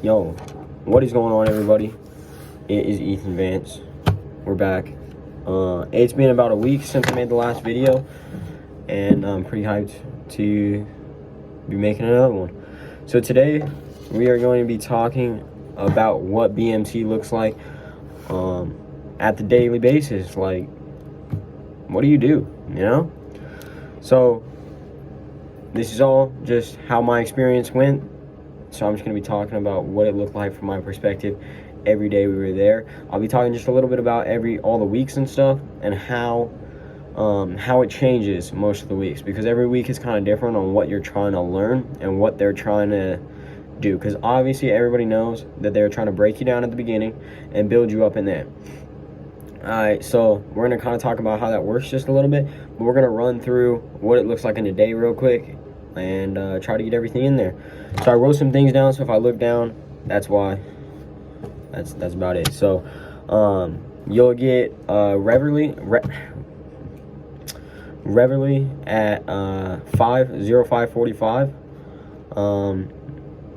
Yo, what is going on, everybody? It is Ethan Vance. We're back. It's been about a week since I made the last video, and I'm pretty hyped to be making another one. So today we are going to be talking about what BMT looks like at the daily basis. Like, what do you do, you know? So this is all just how my experience went. So I'm just going to be talking about what it looked like from my perspective every day we were there. I'll be talking just a little bit about all the weeks and stuff, and how it changes most of the weeks, because every week is kind of different on what you're trying to learn and what they're trying to do. Because obviously everybody knows that they're trying to break you down at the beginning and build you up in there. Alright, so we're going to kind of talk about how that works just a little bit, but we're going to run through what it looks like in a day real quick and try to get everything in there. So I wrote some things down, so if I look down, that's why. That's about it. So you'll get Reveille at 05:45.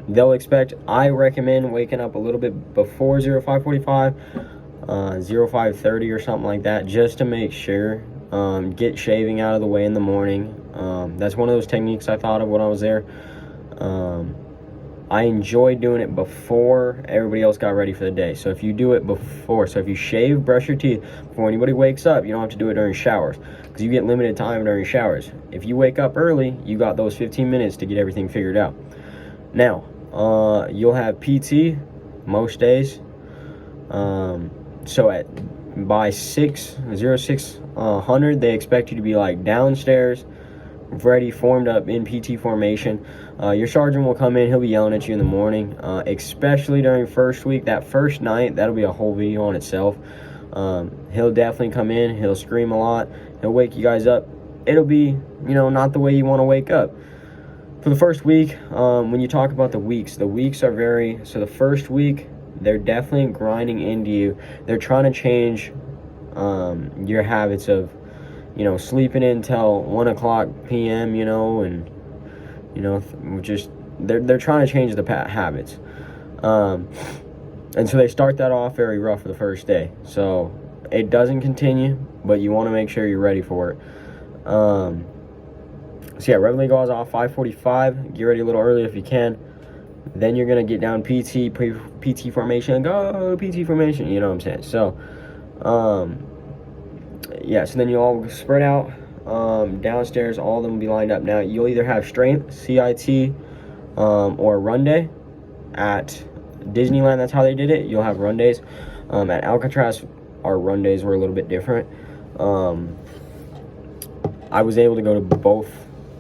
They'll expect, I recommend waking up a little bit before 05:45, 05:30 or something like that, just to make sure. Get shaving out of the way in the morning. That's one of those techniques I thought of when I was there. I enjoyed doing it before everybody else got ready for the day. So if you do it before, so if you shave, brush your teeth before anybody wakes up, you don't have to do it during showers, because you get limited time during showers. If you wake up early, you got those 15 minutes to get everything figured out. Now, you'll have PT most days. So by 6:00, they expect you to be like downstairs, ready, formed up in PT formation. Your sergeant will come in, he'll be yelling at you in the morning, especially during first week. That first night, that'll be a whole video on itself. He'll definitely come in, he'll scream a lot, he'll wake you guys up. It'll be, not the way you want to wake up. For the first week, when you talk about the weeks are very, so the first week, they're definitely grinding into you. They're trying to change your habits of, sleeping until 1:00 p.m., and, just, they're trying to change the habits. And so they start that off very rough for the first day. So it doesn't continue, but you want to make sure you're ready for it. So yeah, Reveille goes off 5:45. Get ready a little early if you can. Then you're going to get down PT formation. Go PT formation, you know what I'm saying? So, yeah, so then you all spread out downstairs. All of them will be lined up. Now, you'll either have strength, CIT, or run day. At Disneyland, that's how they did it. You'll have run days. At Alcatraz, our run days were a little bit different. I was able to go to both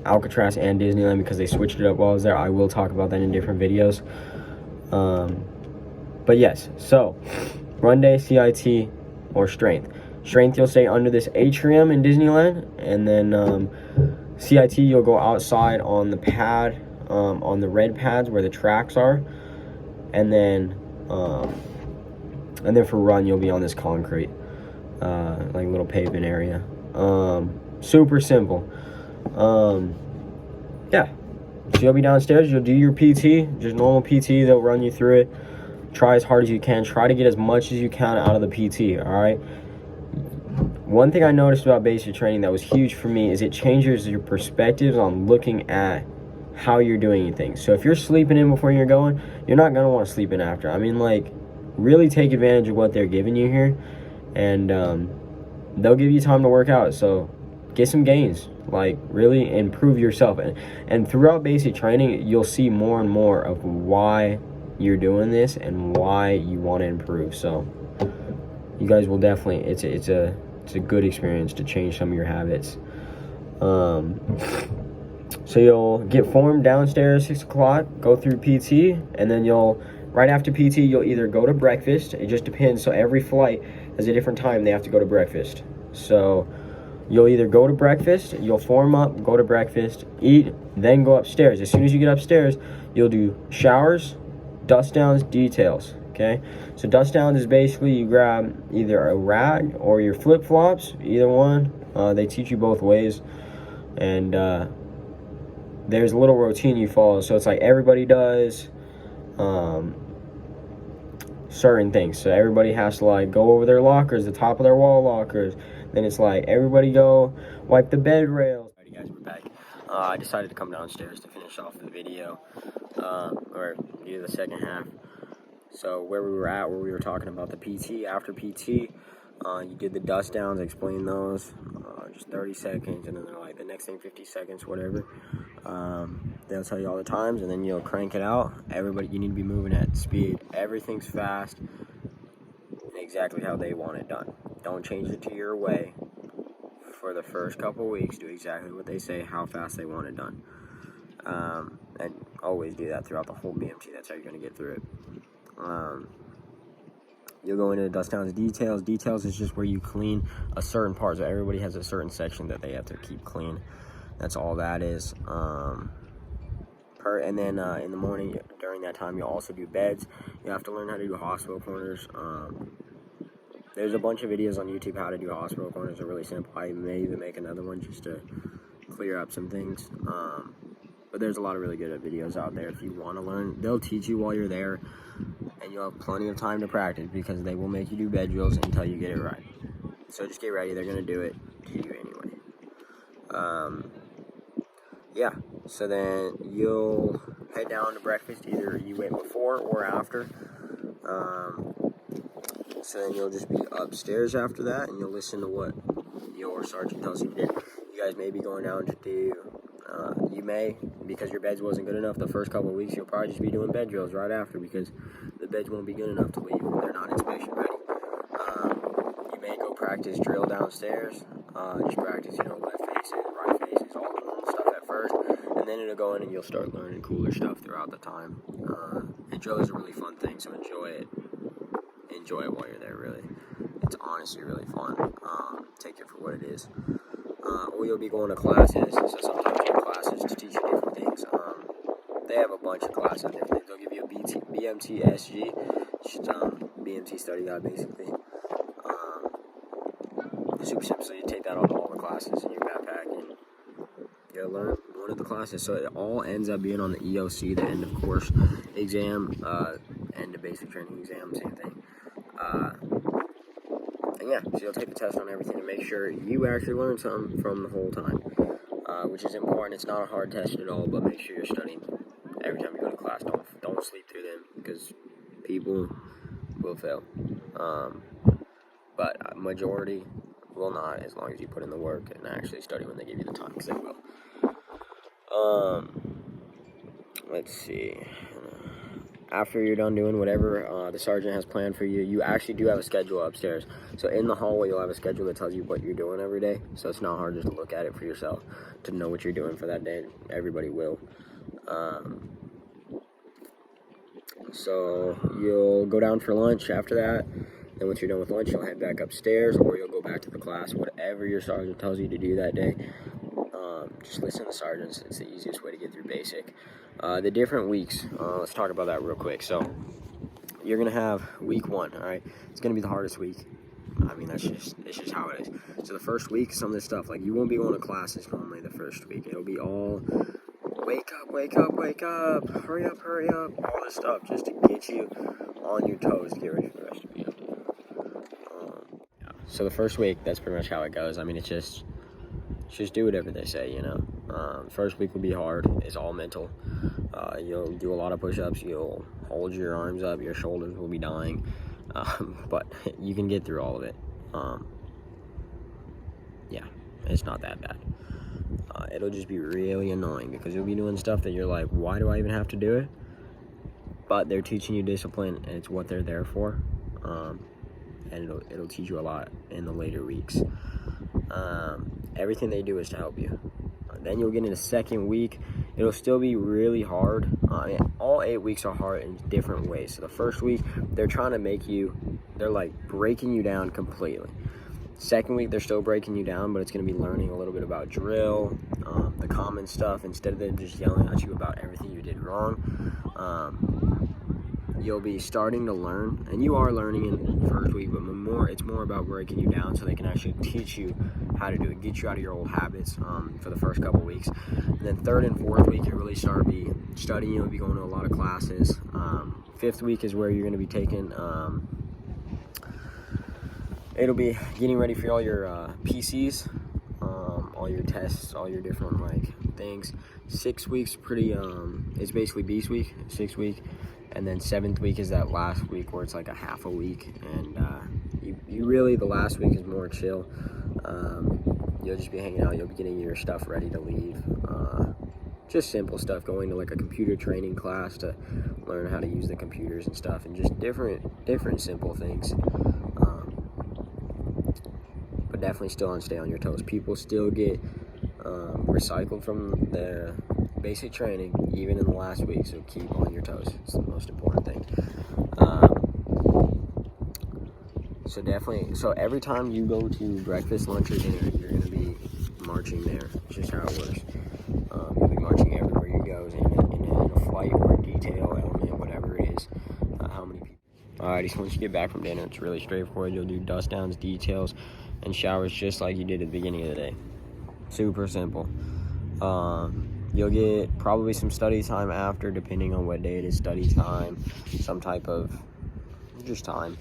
Alcatraz and Disneyland because they switched it up while I was there. I will talk about that in different videos. But yes, so run day, CIT, or strength. Strength, you'll stay under this atrium in Disneyland, and then CIT, you'll go outside on the pad, on the red pads where the tracks are, and then for run, you'll be on this concrete, like little pavement area. Super simple. Yeah, so you'll be downstairs, you'll do your PT, just normal PT. They'll run you through it. Try as hard as you can, try to get as much as you can out of the PT. All right, one thing I noticed about basic training that was huge for me is it changes your perspectives on looking at how you're doing things. So if you're sleeping in before you're going, you're not going to want to sleep in after. I mean, like, really take advantage of what they're giving you here, and they'll give you time to work out. So get some gains, like really improve yourself, and throughout basic training you'll see more and more of why you're doing this and why you want to improve. So you guys will definitely, it's a good experience to change some of your habits. So you'll get formed downstairs 6:00, go through PT, and then right after PT you'll either go to breakfast. It just depends. So every flight has a different time they have to go to breakfast. So you'll either go to breakfast, you'll form up, go to breakfast, eat, then go upstairs. As soon as you get upstairs, you'll do showers, dust downs, details. Okay, so dust downs is basically you grab either a rag or your flip-flops, either one. They teach you both ways, and there's a little routine you follow. So it's like everybody does certain things. So everybody has to like go over their lockers, the top of their wall lockers. Then it's like everybody go wipe the bed rails. Alrighty guys, we're back. I decided to come downstairs to finish off the video, or do the second half. So where we were talking about the PT. After PT, you did the dust downs, explain those, just 30 seconds, and then they're like the next thing 50 seconds, whatever. They'll tell you all the times, and then you'll crank it out. Everybody, you need to be moving at speed. Everything's fast, and exactly how they want it done. Don't change it to your way. For the first couple weeks, do exactly what they say, how fast they want it done. And always do that throughout the whole BMT. That's how you're going to get through it. You'll go into the dust downs details. Details is just where you clean a certain part. So everybody has a certain section that they have to keep clean. That's all that is. And then in the morning, during that time, you'll also do beds. You have to learn how to do hospital corners. There's a bunch of videos on YouTube how to do hospital corners. They're really simple. I may even make another one just to clear up some things. But there's a lot of really good videos out there if you want to learn. They'll teach you while you're there, and you'll have plenty of time to practice because they will make you do bed drills until you get it right. So just get ready. They're going to do it to you anyway. Yeah, so then you'll head down to breakfast. Either you wait before or after. So then you'll just be upstairs after that, and you'll listen to what your sergeant tells you to do. You guys may be going down to do, you may, because your beds wasn't good enough the first couple of weeks, you'll probably just be doing bed drills right after because the beds won't be good enough to leave. They're not inspection ready. You may go practice drill downstairs. Just practice, left faces, right faces, all the normal stuff at first. And then it'll go in and you'll start learning cooler stuff throughout the time. And drill is a really fun thing, so enjoy it. Enjoy it while you're there, really. It's honestly really fun. Take it for what it is. Or you'll be going to classes, so sometimes you have classes to teach you different things. They have a bunch of classes. They'll give you a BMT SG, just BMT study guide, basically. Super simple, so you take that on all the classes in your backpack, and you'll learn one of the classes. So it all ends up being on the EOC, the end of course exam, end of basic training exam, same thing. And yeah, so you'll take the test on everything to make sure you actually learn something from the whole time, which is important. It's not a hard test at all, but make sure you're studying every time you go to class. Don't sleep through them because people will fail. But majority will not, as long as you put in the work and actually study when they give you the time, because they will. Let's see. After you're done doing whatever the sergeant has planned for you, you actually do have a schedule upstairs. So in the hallway, you'll have a schedule that tells you what you're doing every day. So it's not hard just to look at it for yourself to know what you're doing for that day. Everybody will. So you'll go down for lunch after that. Then once you're done with lunch, you'll head back upstairs, or you'll go back to the class, whatever your sergeant tells you to do that day. Just listen to the sergeants. It's the easiest way to get through basic. The different weeks, let's talk about that real quick. So you're going to have week 1, all right? It's going to be the hardest week. I mean, it's just how it is. So the first week, some of this stuff, like you won't be going to classes normally the first week. It'll be all wake up, wake up, wake up, hurry up, all this stuff just to get you on your toes to get ready for the rest of the year. So the first week, that's pretty much how it goes. I mean, it's just do whatever they say, First week will be hard. It's all mental. You'll do a lot of push-ups. You'll hold your arms up. Your shoulders will be dying. But you can get through all of it. Yeah, it's not that bad. It'll just be really annoying because you'll be doing stuff that you're like, why do I even have to do it? But they're teaching you discipline, and it's what they're there for. And it'll teach you a lot in the later weeks. Everything they do is to help you. Then you'll get in the second week. It'll still be really hard. All 8 weeks are hard in different ways. So the first week, they're trying to they're like breaking you down completely. Second week, they're still breaking you down, but it's going to be learning a little bit about drill, the common stuff, instead of them just yelling at you about everything you did wrong. You'll be starting to learn, and you are learning in the first week, but it's more about breaking you down so they can actually teach you how to do it, get you out of your old habits for the first couple weeks. And then third and fourth week, you really start studying. You'll be going to a lot of classes. 5th week is where you're going to be taking, it'll be getting ready for all your PCs, all your tests, all your different like things. 6 weeks pretty, it's basically beast week, 6th week. And then 7th week is that last week where it's like a half a week. And you really, the last week is more chill. You'll just be hanging out, you'll be getting your stuff ready to leave. Just simple stuff, going to like a computer training class to learn how to use the computers and stuff, and just different simple things. But definitely still on stay on your toes. People still get recycled from the basic training, even in the last week, so keep on your toes. It's the most important thing. So definitely, so every time you go to breakfast, lunch, or dinner, you're going to be marching there. It's just how it works. You'll be marching everywhere you go, in a flight or a detail element, whatever it is. How many people? Alrighty, so once you get back from dinner, it's really straightforward. You'll do dust downs, details, and showers just like you did at the beginning of the day. Super simple. You'll get probably some study time after, depending on what day it is. Study time, some type of just time.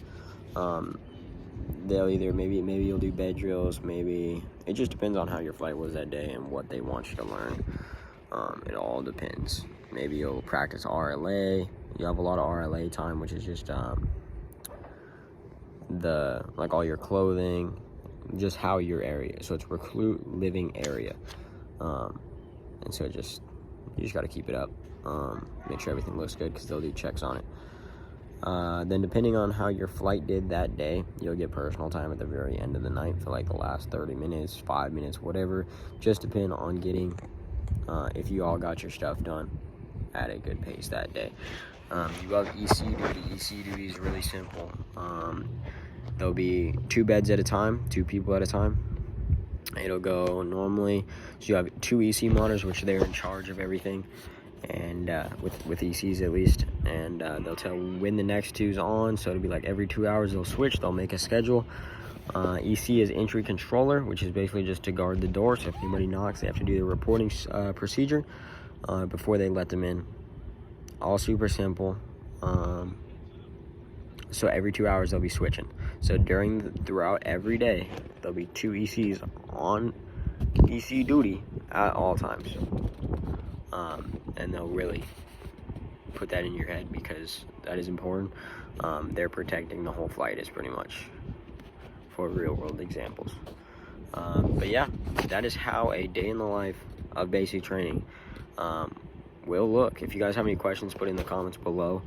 They'll either maybe you'll do bed drills, maybe it just depends on how your flight was that day and what they want you to learn. It all depends. Maybe you'll practice RLA. You have a lot of RLA time, which is just like all your clothing, just how your area. So it's recruit living area, and so you just got to keep it up. Make sure everything looks good, because they'll do checks on it. Then depending on how your flight did that day, you'll get personal time at the very end of the night for like the last 30 minutes, 5 minutes, whatever. Just depend on getting, if you all got your stuff done at a good pace that day. You have EC duty. EC duty is really simple. There'll be 2 beds at a time, 2 people at a time. It'll go normally, so you have 2 EC monitors, which they're in charge of everything, and with ECs at least, and they'll tell when the next 2's on. So it'll be like every 2 hours they'll switch, they'll make a schedule. EC is entry controller, which is basically just to guard the door, so if anybody knocks, they have to do the reporting procedure before they let them in. All super simple. So every 2 hours they'll be switching. So throughout every day, there'll be 2 ECs on EC duty at all times. And they'll really put that in your head, because that is important. They're protecting the whole flight, is pretty much for real world examples. But yeah, that is how a day in the life of basic training will look. If you guys have any questions, put in the comments below.